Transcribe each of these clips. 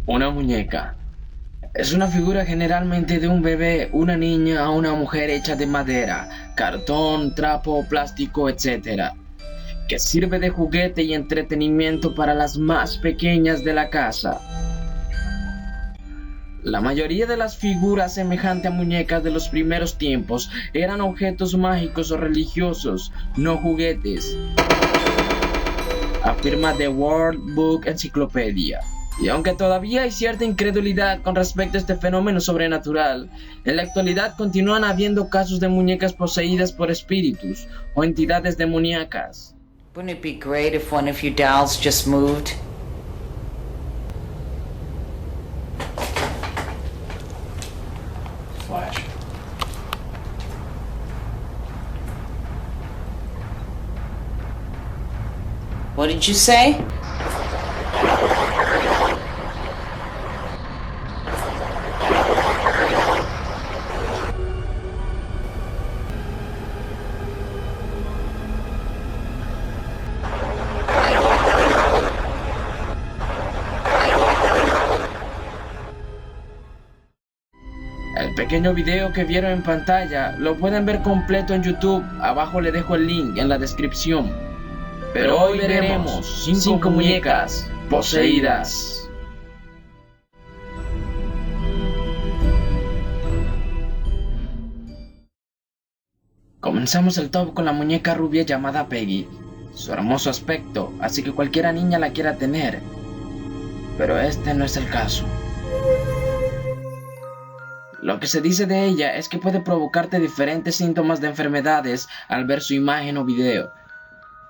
Una muñeca. Es una figura generalmente de un bebé, una niña o una mujer hecha de madera, cartón, trapo, plástico, etc., que sirve de juguete y entretenimiento para las más pequeñas de la casa. La mayoría de las figuras semejantes a muñecas de los primeros tiempos eran objetos mágicos o religiosos, no juguetes, afirma The World Book Encyclopedia. Y aunque todavía hay cierta incredulidad con respecto a este fenómeno sobrenatural, en la actualidad continúan habiendo casos de muñecas poseídas por espíritus o entidades demoníacas. Wouldn't it be great if one of your dolls just moved? Flash. What did you say? El pequeño video que vieron en pantalla lo pueden ver completo en YouTube, abajo le dejo el link en la descripción. Pero hoy veremos 5 muñecas poseídas. Comenzamos el top con la muñeca rubia llamada Peggy. Su hermoso aspecto hace que cualquiera niña la quiera tener, pero este no es el caso. Lo que se dice de ella es que puede provocarte diferentes síntomas de enfermedades al ver su imagen o video.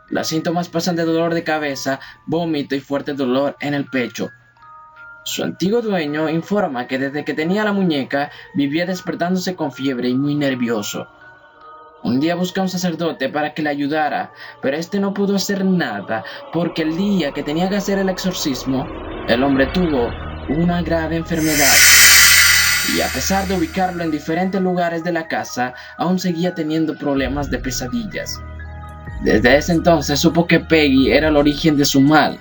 Los síntomas pasan de dolor de cabeza, vómito y fuerte dolor en el pecho. Su antiguo dueño informa que desde que tenía la muñeca vivía despertándose con fiebre y muy nervioso. Un día busca a un sacerdote para que le ayudara, pero este no pudo hacer nada porque el día que tenía que hacer el exorcismo, el hombre tuvo una grave enfermedad. Y a pesar de ubicarlo en diferentes lugares de la casa, aún seguía teniendo problemas de pesadillas. Desde ese entonces supo que Peggy era el origen de su mal.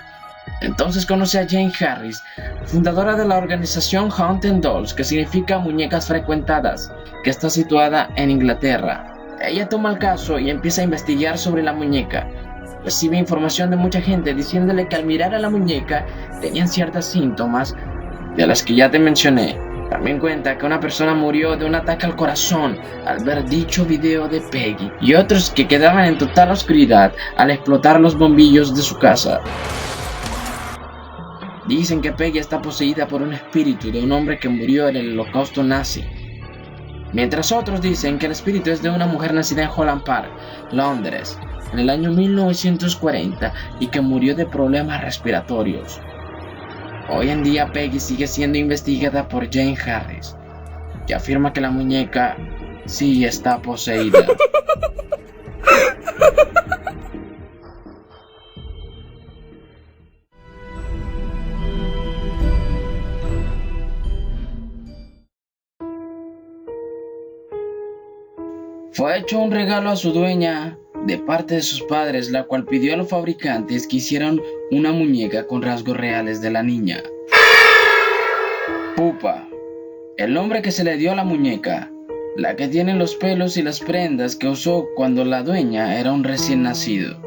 Entonces conoce a Jane Harris, fundadora de la organización Haunted Dolls, que significa muñecas frecuentadas, que está situada en Inglaterra. Ella toma el caso y empieza a investigar sobre la muñeca. Recibe información de mucha gente diciéndole que al mirar a la muñeca tenían ciertos síntomas de las que ya te mencioné. También cuenta que una persona murió de un ataque al corazón al ver dicho video de Peggy, y otros que quedaban en total oscuridad al explotar los bombillos de su casa. Dicen que Peggy está poseída por un espíritu de un hombre que murió en el holocausto nazi, mientras otros dicen que el espíritu es de una mujer nacida en Holland Park, Londres, en el año 1940 y que murió de problemas respiratorios. Hoy en día Peggy sigue siendo investigada por Jane Harris, que afirma que la muñeca sí está poseída. Fue hecho un regalo a su dueña de parte de sus padres, la cual pidió a los fabricantes que hicieran una muñeca con rasgos reales de la niña. Pupa, el nombre que se le dio a la muñeca, la que tiene los pelos y las prendas que usó cuando la dueña era un recién nacido.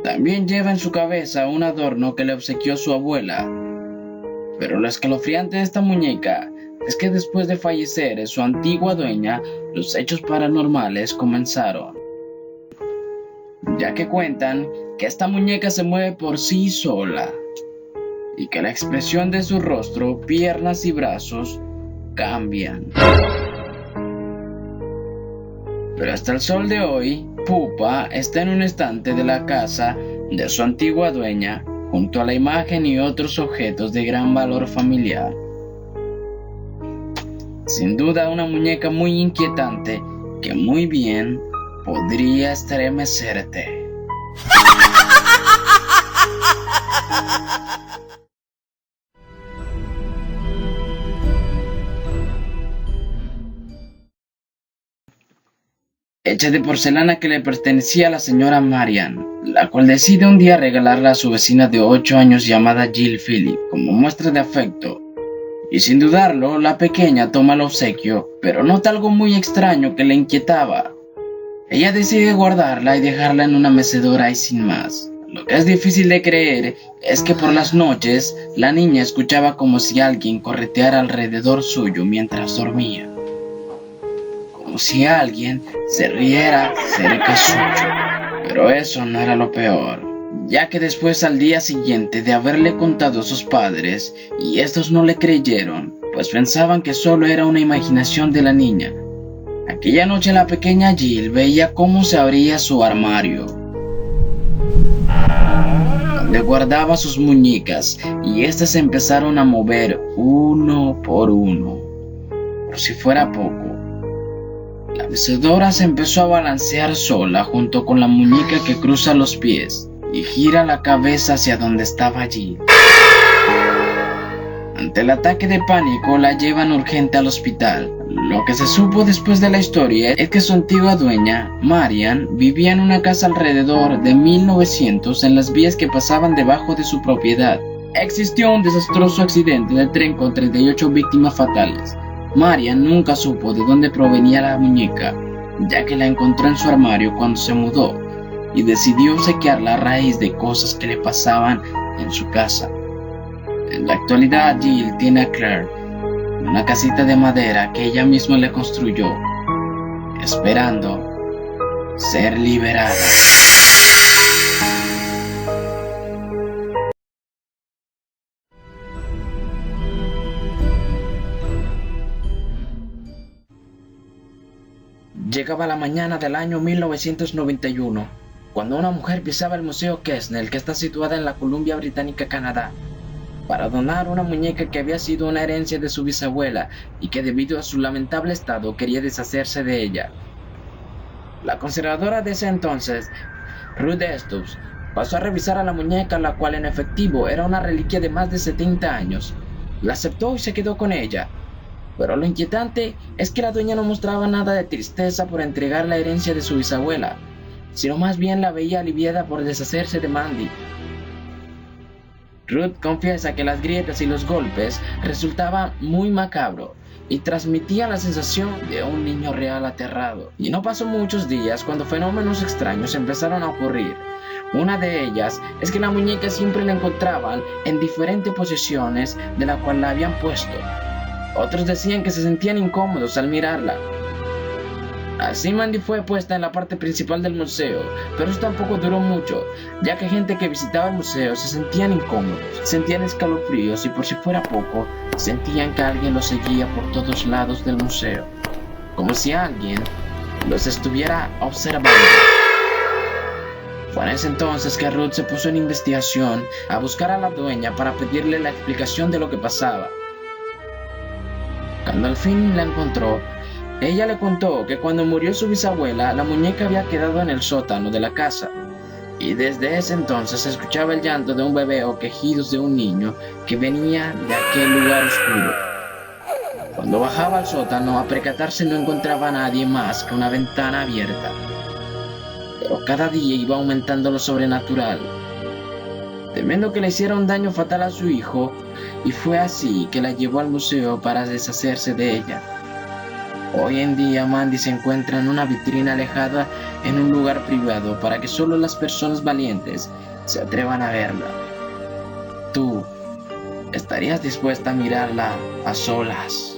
También lleva en su cabeza un adorno que le obsequió su abuela. Pero lo escalofriante de esta muñeca es que después de fallecer su antigua dueña, los hechos paranormales comenzaron, ya que cuentan que esta muñeca se mueve por sí sola y que la expresión de su rostro, piernas y brazos cambian. Pero hasta el sol de hoy, Pupa está en un estante de la casa de su antigua dueña, junto a la imagen y otros objetos de gran valor familiar. Sin duda una muñeca muy inquietante que muy bien podría estremecerte. hecha de porcelana que le pertenecía a la señora Marian, la cual decide un día regalarla a su vecina de 8 años llamada Jill Phillip como muestra de afecto. Y sin dudarlo, la pequeña toma el obsequio, pero nota algo muy extraño que le inquietaba. Ella decide guardarla y dejarla en una mecedora y sin más. Lo que es difícil de creer es que por las noches la niña escuchaba como si alguien correteara alrededor suyo mientras dormía. Como si alguien se riera cerca suyo. Pero eso no era lo peor, ya que después al día siguiente de haberle contado a sus padres y estos no le creyeron, pues pensaban que solo era una imaginación de la niña. Aquella noche la pequeña Jill veía cómo se abría su armario, donde guardaba sus muñecas, y éstas se empezaron a mover uno por uno. Por si fuera poco, la mecedora se empezó a balancear sola junto con la muñeca que cruza los pies y gira la cabeza hacia donde estaba Jill. Ante el ataque de pánico la llevan urgente al hospital. Lo que se supo después de la historia es que su antigua dueña, Marian, vivía en una casa alrededor de 1900 en las vías que pasaban debajo de su propiedad. Existió un desastroso accidente de tren con 38 víctimas fatales. Marian nunca supo de dónde provenía la muñeca, ya que la encontró en su armario cuando se mudó y decidió obsequiarla a raíz de cosas que le pasaban en su casa. En la actualidad, Jill tiene a Claire, una casita de madera que ella misma le construyó, esperando ser liberada. Llegaba la mañana del año 1991, cuando una mujer pisaba el Museo Kessner, que está situada en la Columbia Británica, Canadá, para donar una muñeca que había sido una herencia de su bisabuela y que debido a su lamentable estado quería deshacerse de ella. La conservadora de ese entonces, Ruth Stubbs, pasó a revisar a la muñeca, la cual en efectivo era una reliquia de más de 70 años. La aceptó y se quedó con ella. Pero lo inquietante es que la dueña no mostraba nada de tristeza por entregar la herencia de su bisabuela, sino más bien la veía aliviada por deshacerse de Mandy. Ruth confiesa que las grietas y los golpes resultaban muy macabro y transmitía la sensación de un niño real aterrado. Y no pasó muchos días cuando fenómenos extraños empezaron a ocurrir. Una de ellas es que la muñeca siempre la encontraban en diferentes posiciones de la cual la habían puesto. Otros decían que se sentían incómodos al mirarla. Así Mandy fue puesta en la parte principal del museo, pero eso tampoco duró mucho, ya que gente que visitaba el museo se sentían incómodos, sentían escalofríos y por si fuera poco, sentían que alguien los seguía por todos lados del museo, como si alguien los estuviera observando. Fue en ese entonces que Ruth se puso en investigación a buscar a la dueña para pedirle la explicación de lo que pasaba. Cuando al fin la encontró, ella le contó que cuando murió su bisabuela, la muñeca había quedado en el sótano de la casa, y desde ese entonces se escuchaba el llanto de un bebé o quejidos de un niño que venía de aquel lugar oscuro. Cuando bajaba al sótano, a percatarse no encontraba a nadie más que una ventana abierta. Pero cada día iba aumentando lo sobrenatural, temiendo que le hiciera un daño fatal a su hijo, y fue así que la llevó al museo para deshacerse de ella. Hoy en día Mandy se encuentra en una vitrina alejada en un lugar privado para que solo las personas valientes se atrevan a verla. ¿Tú estarías dispuesta a mirarla a solas?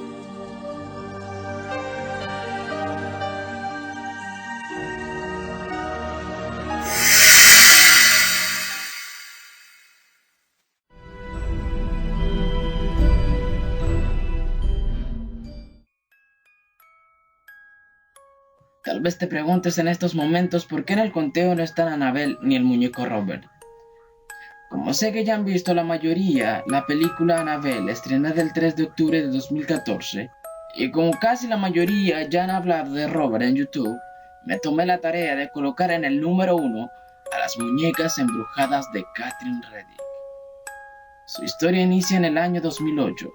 Tal vez te preguntes en estos momentos por qué en el conteo no están Annabelle ni el muñeco Robert. Como sé que ya han visto la mayoría la película Annabelle, estrenada el 3 de octubre de 2014, y como casi la mayoría ya han hablado de Robert en YouTube, me tomé la tarea de colocar en el número 1 a las muñecas embrujadas de Catherine Reddick. Su historia inicia en el año 2008,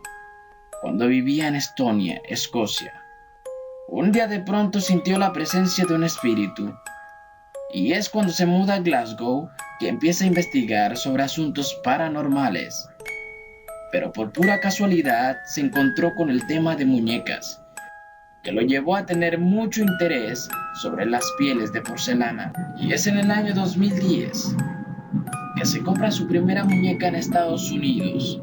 cuando vivía en Estonia, Escocia. Un día de pronto sintió la presencia de un espíritu. Y es cuando se muda a Glasgow que empieza a investigar sobre asuntos paranormales. Pero por pura casualidad se encontró con el tema de muñecas, que lo llevó a tener mucho interés sobre las pieles de porcelana. Y es en el año 2010 que se compra su primera muñeca en Estados Unidos.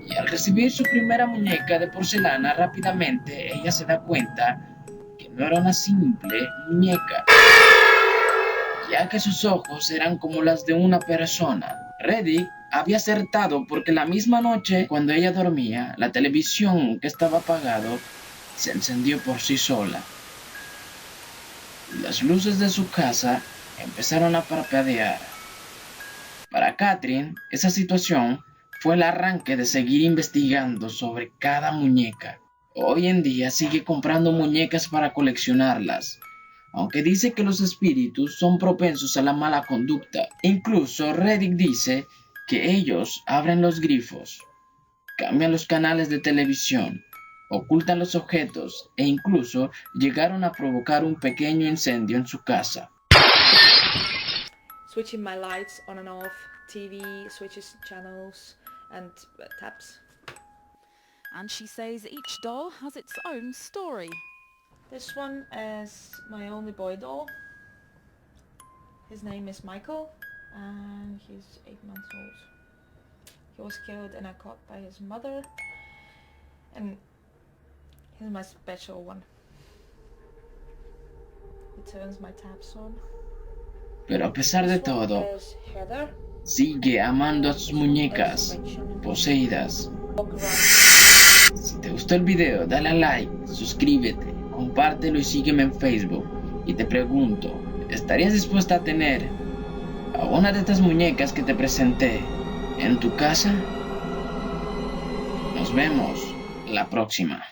Y al recibir su primera muñeca de porcelana, rápidamente ella se da cuenta que no era una simple muñeca, ya que sus ojos eran como las de una persona. Reddick había acertado porque la misma noche, cuando ella dormía, la televisión que estaba apagado se encendió por sí sola. Las luces de su casa empezaron a parpadear. Para Catherine, esa situación fue el arranque de seguir investigando sobre cada muñeca. Hoy en día sigue comprando muñecas para coleccionarlas, aunque dice que los espíritus son propensos a la mala conducta. Incluso Reddick dice que ellos abren los grifos, cambian los canales de televisión, ocultan los objetos e incluso llegaron a provocar un pequeño incendio en su casa. Switching my lights on and off, TV, switches channels and tabs. And she says each doll has its own story. This one is my only boy doll. His name is Michael and he's 8 months old. He was killed in a cot by his mother and he's my special one. He turns my taps on. Pero a pesar de todo, sigue amando a sus muñecas poseídas. Si te gustó el video, dale a like, suscríbete, compártelo y sígueme en Facebook. Y te pregunto, ¿estarías dispuesta a tener a una de estas muñecas que te presenté en tu casa? Nos vemos la próxima.